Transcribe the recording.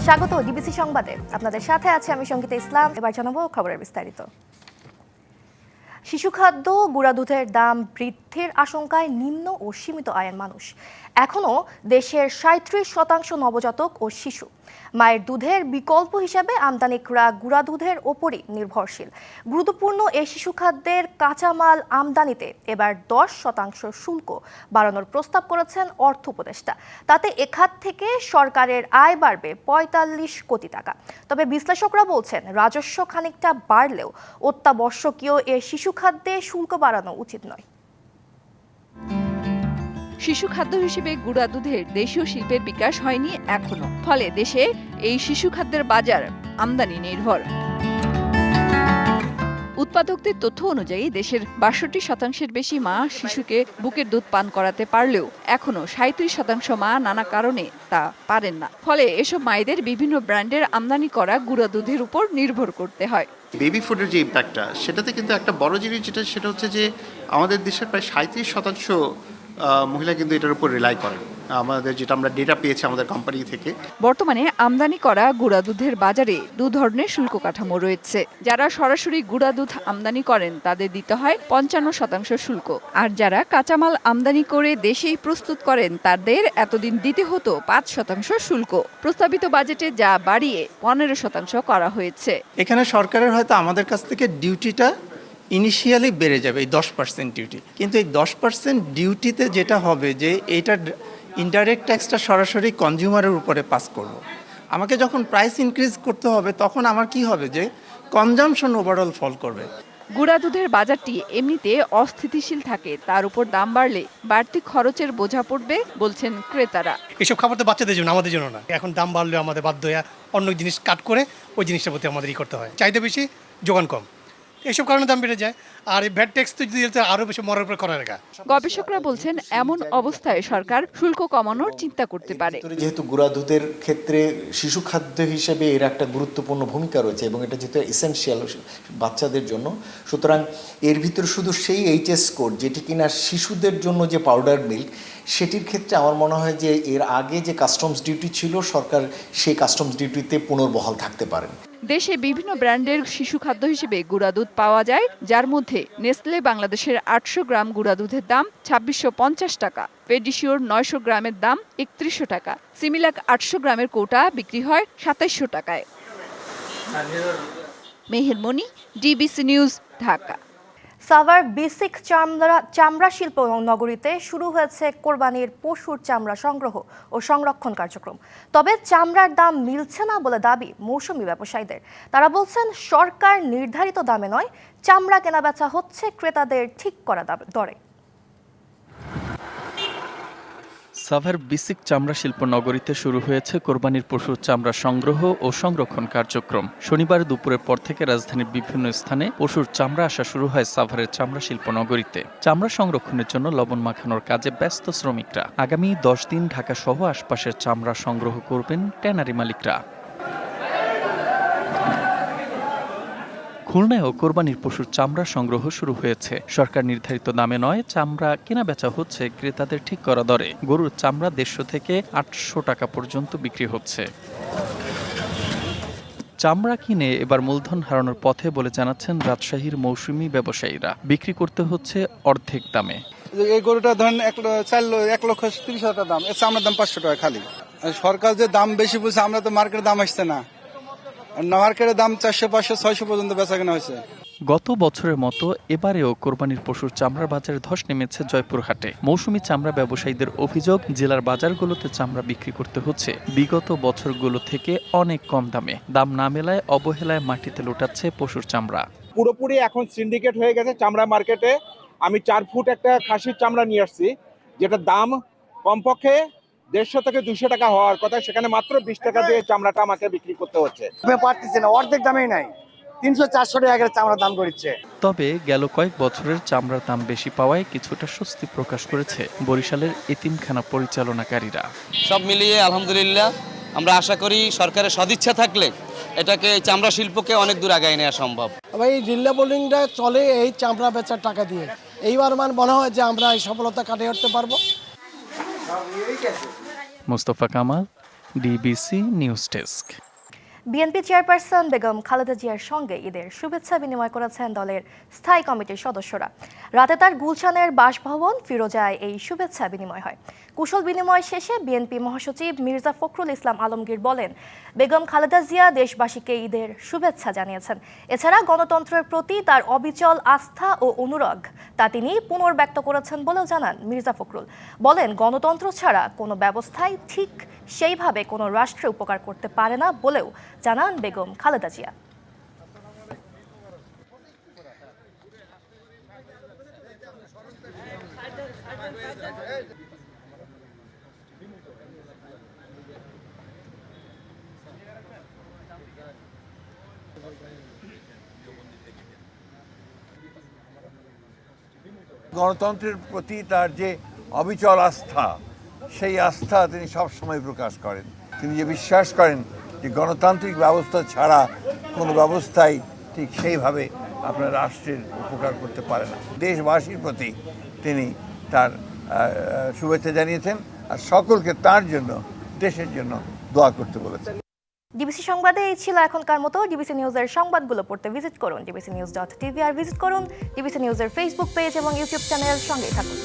স্বাগত ডিবিসি সংবাদে। আপনাদের সাথে আছে আমি সঙ্গীতা ইসলাম। এবার জানাবো খবরের বিস্তারিত। শিশু খাদ্য, গুঁড়া দুধের দাম বৃদ্ধির আশঙ্কায় নিম্ন ও সীমিত আয়ের মানুষ। এখনও দেশের ৩৭% নবজাতক ও শিশু মায়ের দুধের বিকল্প হিসেবে আমদানিকরা গুঁড়া দুধের ওপরই নির্ভরশীল। গুরুত্বপূর্ণ এই শিশু খাদ্যের কাঁচামাল আমদানিতে এবার 10% শুল্ক বাড়ানোর প্রস্তাব করেছেন অর্থ উপদেষ্টা। তাতে এ খাত থেকে সরকারের আয় বাড়বে ৪৫ কোটি টাকা। তবে বিশ্লেষকরা বলছেন রাজস্ব খানিকটা বাড়লেও অত্যাবশ্যকীয় এ শিশু খাদ্যে শুল্ক বাড়ানো উচিত নয়। শিশু খাদ্য হিসেবে গুঁড়া দুধের দেশীয় শিল্পের বিকাশ হয়নি এখনো, ফলে দেশে এই শিশু খাদ্যের বাজার আমদানি নির্ভর। উৎপাদকদের তথ্য অনুযায়ী দেশের ৬২% বেশি মা শিশুকে বুকের দুধ পান করাতে পারলেও এখনো ৩৭% মা নানা কারণে তা পারেন না। ফলে এসব মায়েদের বিভিন্ন ব্র্যান্ডের আমদানি করা গুঁড়া দুধের উপর নির্ভর করতে হয়। বেবি ফুডের যে ইম্প্যাক্টটা, সেটাতে কিন্তু একটা বড় জিনিস সেটা হচ্ছে যে আমাদের দেশের প্রায় ৩৭% মহিলা কিন্তু এটার উপর রিলাই করেন, আমাদের যেটা আমরা ডেটা পেয়েছি আমাদের কোম্পানি থেকে। বর্তমানে আমদানি করা গুঁড়া দুধের বাজারে দু ধরনের শুল্ক কাঠামো রয়েছে। যারা সরাসরি গুঁড়া দুধ আমদানি করেন তাদের দিতে হয় ৫৫% শুল্ক, আর যারা কাঁচামাল আমদানি করে দেশেই প্রস্তুত করেন তাদের এতদিন দিতে হতো ৫% শুল্ক। প্রস্তাবিত বাজেটে যা বাড়িয়ে ১৫% করা হয়েছে। এখানে সরকারের হয়তো আমাদের কাছ থেকে ডিউটিটা ইনিশিয়ালি বেড়ে যাবে, এই 10% ডিউটি, কিন্তু এই 10% ডিউটিতে যেটা হবে যে এইটা ইনডাইরেক্ট ট্যাক্সটা সরাসরি কনজিউমারের উপরে পাস করব। আমাকে যখন প্রাইস ইনক্রিজ করতে হবে তখন আমার কি হবে যে কনজাম্পশন ওভারঅল ফল করবে। গুঁড়া দুধের বাজারটি এমনিতে অস্থিতিশীল থাকে, তার উপর দাম বাড়লে বাড়তি খরচের বোঝা পড়বে বলছেন ক্রেতারা। এসব খাবার তো বাচ্চাদের জন্য, আমাদের জন্য না। এখন দাম বাড়লে আমাদের বাধ্য হয়ে অন্য জিনিস কাট করে ওই জিনিসটার প্রতি আমাদের করতে হয়। চাহিদা বেশি, যোগান কম, এইসব কারণে দাম বেড়ে যায়। আর এই ভ্যাট ট্যাক্স তো যদি আরো বেশি মরার উপর করা রাখা। গবেষকরা বলছেন এমন অবস্থায় সরকার শুল্ক কমানোর চিন্তা করতে পারে। যেহেতু গুঁড়া দুধের ক্ষেত্রে শিশু খাদ্য হিসেবে এর একটা গুরুত্বপূর্ণ ভূমিকা রয়েছে এবং এটা যেহেতু এসেনশিয়াল বাচ্চাদের জন্য, সুতরাং এর ভিতরে শুধু সেই এইচএস কোড যেটি কিনা শিশুদের জন্য যে পাউডার মিল্ক, সেটির ক্ষেত্রে আমার মনে হয় যে এর আগে যে কাস্টমস ডিউটি ছিল সরকার সেই কাস্টমস ডিউটিতে পুনর্বহাল থাকতে পারেন। দেশে বিভিন্ন ব্র্যান্ডের শিশু খাদ্য হিসেবে গুঁড়া দুধ পাওয়া যায়, যার মধ্যে নেসলে বাংলাদেশের ৮০০ গ্রাম গুঁড়া দুধের দাম ২৬৫০ টাকা, পেডিশিওর ৯০০ গ্রামের দাম ৩১০০ টাকা, সিমিলাক ৮০০ গ্রামের কৌটা বিক্রি হয় ২৭০০ টাকায়। Meher Moni, DBC news, Dhaka. সাভার বেসিক চামড়া শিল্প নগরীতে শুরু হয়েছে কোরবানির পশুর চামড়া সংগ্রহ ও সংরক্ষণ কার্যক্রম। তবে চামড়ার দাম মিলছে না বলে দাবি মৌসুমী ব্যবসায়ীদের। তারা বলছেন সরকার নির্ধারিত দামে নয়, চামড়া কেনাবেচা হচ্ছে ক্রেতাদের ঠিক করা দরে। সাভার বেসিক চামড়া শিল্প নগরীতে শুরু হয়েছে কোরবানির পশুর চামড়া সংগ্রহ ও সংরক্ষণ কার্যক্রম। শনিবার দুপুরের পর থেকে রাজধানীর বিভিন্ন স্থানে পশুর চামড়া আসা শুরু হয় সাভারের চামড়া শিল্প নগরীতে। চামড়া সংরক্ষণের জন্য লবণ মাখানোর কাজে ব্যস্ত শ্রমিকরা। আগামী 10 দিন ঢাকা সহ আশপাশের চামড়া সংগ্রহ করবেন ট্যানারি মালিকরা। খুলনায়ও কোরবানির পশুর চামড়া সংগ্রহ শুরু হয়েছে। সরকার নির্ধারিত দামে নয়, চামড়া কেনা বেচা হচ্ছে ক্রেতাদের ঠিক করা দরে। গরুর চামড়া ১৫০ থেকে ৮০০ টাকা পর্যন্ত বিক্রি হচ্ছে। চামড়া কিনে এবার মূলধন হারানোর পথে বলে জানাচ্ছেন রাজশাহীর মৌসুমী ব্যবসায়ীরা। বিক্রি করতে হচ্ছে অর্ধেক দামে। এই গরুটা ধরেন ১,৩০,০০০ টাকা দাম, এর চামড়ার দাম ৫০০ টাকা খালি। সরকার যে দাম বেশি বলছে, আমরা তো মার্কেটের দাম আসছে না, মার্কেটের দাম ৪০০, ৫০০, ৬০০ পর্যন্ত বেচা কেনা হয়েছে। গত বছরের মতো এবারেও কোরবানির পশুর চামড়ার বাজারে ধস নেমেছে জয়পুরহাটে। মৌসুমী চামড়া ব্যবসায়ীদের অভিযোগ, জেলার বাজারগুলোতে চামড়া বিক্রি করতে হচ্ছে বিগত বছরগুলো থেকে অনেক কম দামে। দাম না মেলায় অবহেলায় মাটিতে লুটাচ্ছে পশুর চামড়া। পুরোপুরি এখন সিন্ডিকেট হয়ে গেছে চামড়া মার্কেটে। আমি 4 ফুট একটা খাসির চামড়া নিয়ে আসছি, যেটা দাম কমপক্ষে ১৫০ থেকে ২০০ টাকা হওয়ার কথা, সেখানে মাত্র ২০ টাকা দিয়ে চামড়াটা আমাকে বিক্রি করতে হচ্ছে। পারতেছি না, অর্ধেক দামেই নাই, ৩০০-৪০০ টাকা চামড়ার দাম করছে। তবে গেল কয়েক বছরের চামড়ার দাম বেশি পাওয়ায় কিছুটা স্বস্তি প্রকাশ করেছে বরিশালের এতিমখানা পরিচালনাকারীরা। সব মিলিয়ে আলহামদুলিল্লাহ আমরা আশা করি সরকারের সদিচ্ছা থাকলে এটাকে চামড়া শিল্পকে অনেক দূর আগায় নেওয়া সম্ভব। এই রিলে বোলিংটা চলে এই চামড়া বেচার টাকা দিয়ে। এইবার মনে হয় যে আমরা এই সফলতা কাটিয়ে উঠতে পারবো। Mostafa Kamal, DBC news desk. BNP chairperson Begum Khaleda জিয়ার সঙ্গে ঈদের শুভেচ্ছা বিনিময় করেছেন দলের স্থায়ী কমিটির সদস্যরা। রাতে তার গুলশানের বাসভবন ফিরোজায় এই শুভেচ্ছা বিনিময় হয়। কুশল বিনিময় শেষে বিএনপি মহাসচিব মির্জা ফখরুল ইসলাম আলমগীর বলেন, বেগম খালেদা জিয়া দেশবাসীকে ঈদের শুভেচ্ছা জানিয়েছেন। এছাড়া গণতন্ত্রের প্রতি তার অবিচল আস্থা ও অনুরাগ তা তিনি পুনর্ব্যক্ত করেছেন বলেও জানান মির্জা ফখরুল। বলেন, গণতন্ত্র ছাড়া কোনো ব্যবস্থাই ঠিক সেইভাবে কোনো রাষ্ট্রে উপকার করতে পারে না বলেও জানান বেগম খালেদা জিয়া। গণতন্ত্রের প্রতি তার যে অবিচল আস্থা, সেই আস্থা তিনি সবসময় প্রকাশ করেন। তিনি যে বিশ্বাস করেন যে গণতান্ত্রিক ব্যবস্থা ছাড়া কোনো ব্যবস্থাই ঠিক সেইভাবে আপনার রাষ্ট্রের উপকার করতে পারে না। দেশবাসীর প্রতি তিনি তার শুভেচ্ছা জানিয়েছেন আর সকলকে তার জন্য, দেশের জন্য দোয়া করতে বলেছেন। ডিবিসি সংবাদে এই ছিল এখনকার মতো। ডিবিসি নিউজের সংবাদগুলো পড়তে ভিজিট করুন dbcnews.tv আর ভিজিট করুন ডিবিসি নিউজের ফেসবুক পেজ এবং ইউটিউব চ্যানেল। সঙ্গেই থাকুন।